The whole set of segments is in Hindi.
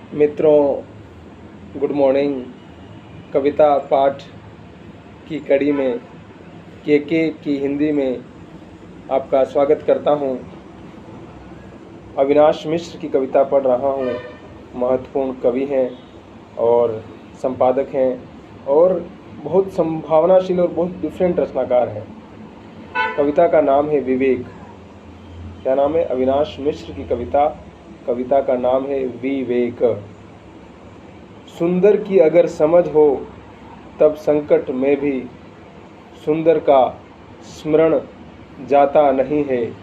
मित्रों, गुड मॉर्निंग। कविता पाठ की कड़ी में के की हिंदी में आपका स्वागत करता हूं। अविनाश मिश्र की कविता पढ़ रहा हूं। महत्वपूर्ण कवि हैं और संपादक हैं और बहुत संभावनाशील और बहुत डिफरेंट रचनाकार हैं। कविता का नाम है विवेक। क्या नाम है? अविनाश मिश्र की कविता का नाम है विवेक। सुंदर की अगर समझ हो तब संकट में भी सुंदर का स्मरण जाता नहीं है।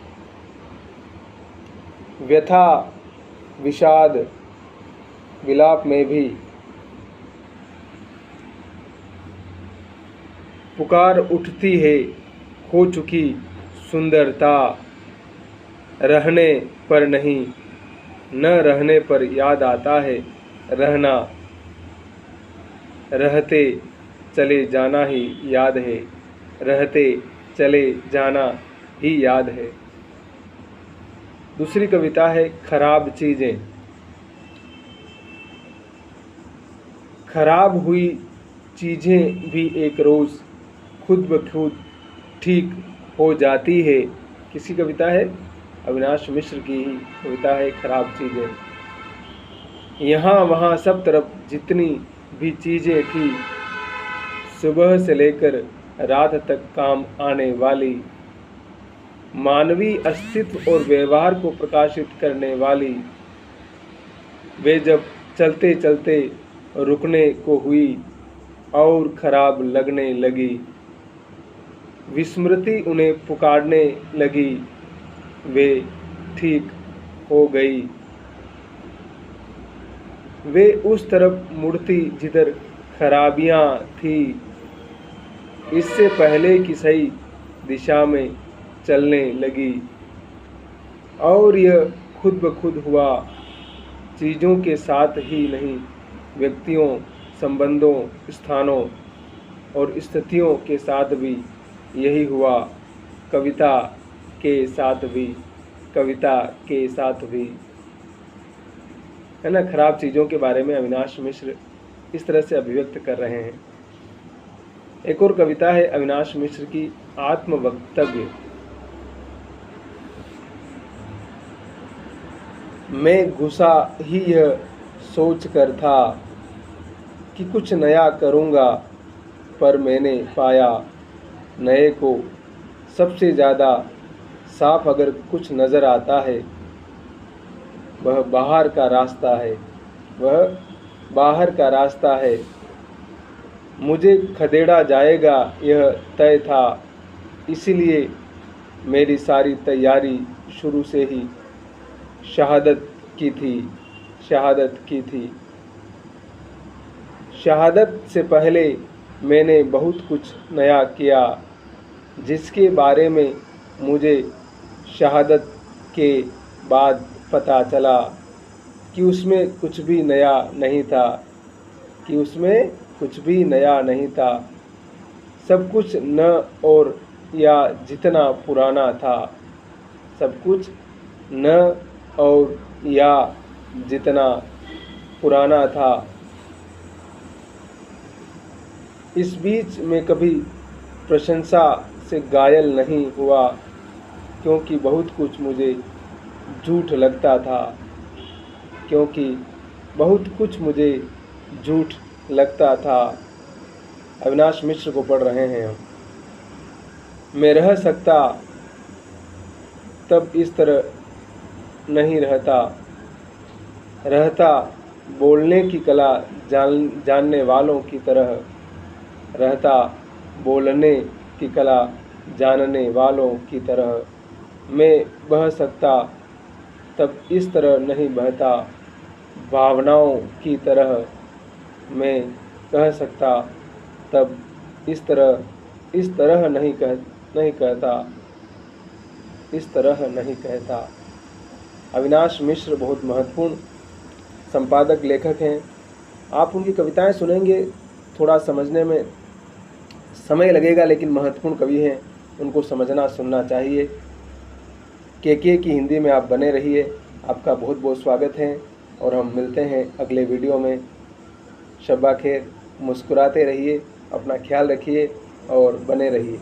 व्यथा विषाद विलाप में भी पुकार उठती है हो चुकी सुंदरता। रहने पर नहीं, न रहने पर याद आता है रहना। रहते चले जाना ही याद है, रहते चले जाना ही याद है। दूसरी कविता है खराब चीज़ें। खराब हुई चीज़ें भी एक रोज़ खुद ब खुद ठीक हो जाती है। किसकी कविता है? अविनाश मिश्र की ही कविता है खराब चीज़ें। यहाँ वहाँ सब तरफ जितनी भी चीज़ें थी, सुबह से लेकर रात तक काम आने वाली, मानवीय अस्तित्व और व्यवहार को प्रकाशित करने वाली, वे जब चलते चलते रुकने को हुई और खराब लगने लगी। विस्मृति उन्हें पुकारने लगी, वे ठीक हो गई। वे उस तरफ मुड़ती जिधर खराबियाँ थी, इससे पहले कि सही दिशा में चलने लगी। और यह खुद ब खुद हुआ, चीज़ों के साथ ही नहीं, व्यक्तियों, संबंधों, स्थानों और स्थितियों के साथ भी यही हुआ। कविता के साथ भी है ना। खराब चीज़ों के बारे में अविनाश मिश्र इस तरह से अभिव्यक्त कर रहे हैं। एक और कविता है अविनाश मिश्र की आत्मवक्तव्य। मैं घुसा ही यह सोच कर था कि कुछ नया करूँगा, पर मैंने पाया नए को सबसे ज़्यादा साफ अगर कुछ नज़र आता है, वह बाहर का रास्ता है। मुझे खदेड़ा जाएगा यह तय था, इसीलिए मेरी सारी तैयारी शुरू से ही शहादत की थी। शहादत से पहले मैंने बहुत कुछ नया किया, जिसके बारे में मुझे शहादत के बाद पता चला कि उसमें कुछ भी नया नहीं था। सब कुछ न और या जितना पुराना था। इस बीच में कभी प्रशंसा से घायल नहीं हुआ, क्योंकि बहुत कुछ मुझे झूठ लगता था। अविनाश मिश्र को पढ़ रहे हैं हम। मैं रह सकता तब इस तरह नहीं रहता बोलने की कला जानने वालों की तरह मैं बह सकता तब इस तरह नहीं बहता, भावनाओं की तरह मैं कह सकता तब इस तरह नहीं कहता। अविनाश मिश्र बहुत महत्वपूर्ण संपादक लेखक हैं। आप उनकी कविताएं सुनेंगे, थोड़ा समझने में समय लगेगा, लेकिन महत्वपूर्ण कवि हैं, उनको समझना सुनना चाहिए। के की हिंदी में आप बने रहिए। आपका बहुत बहुत स्वागत है। और हम मिलते हैं अगले वीडियो में। शब्बा खैर, मुस्कुराते रहिए, अपना ख्याल रखिए और बने रहिए।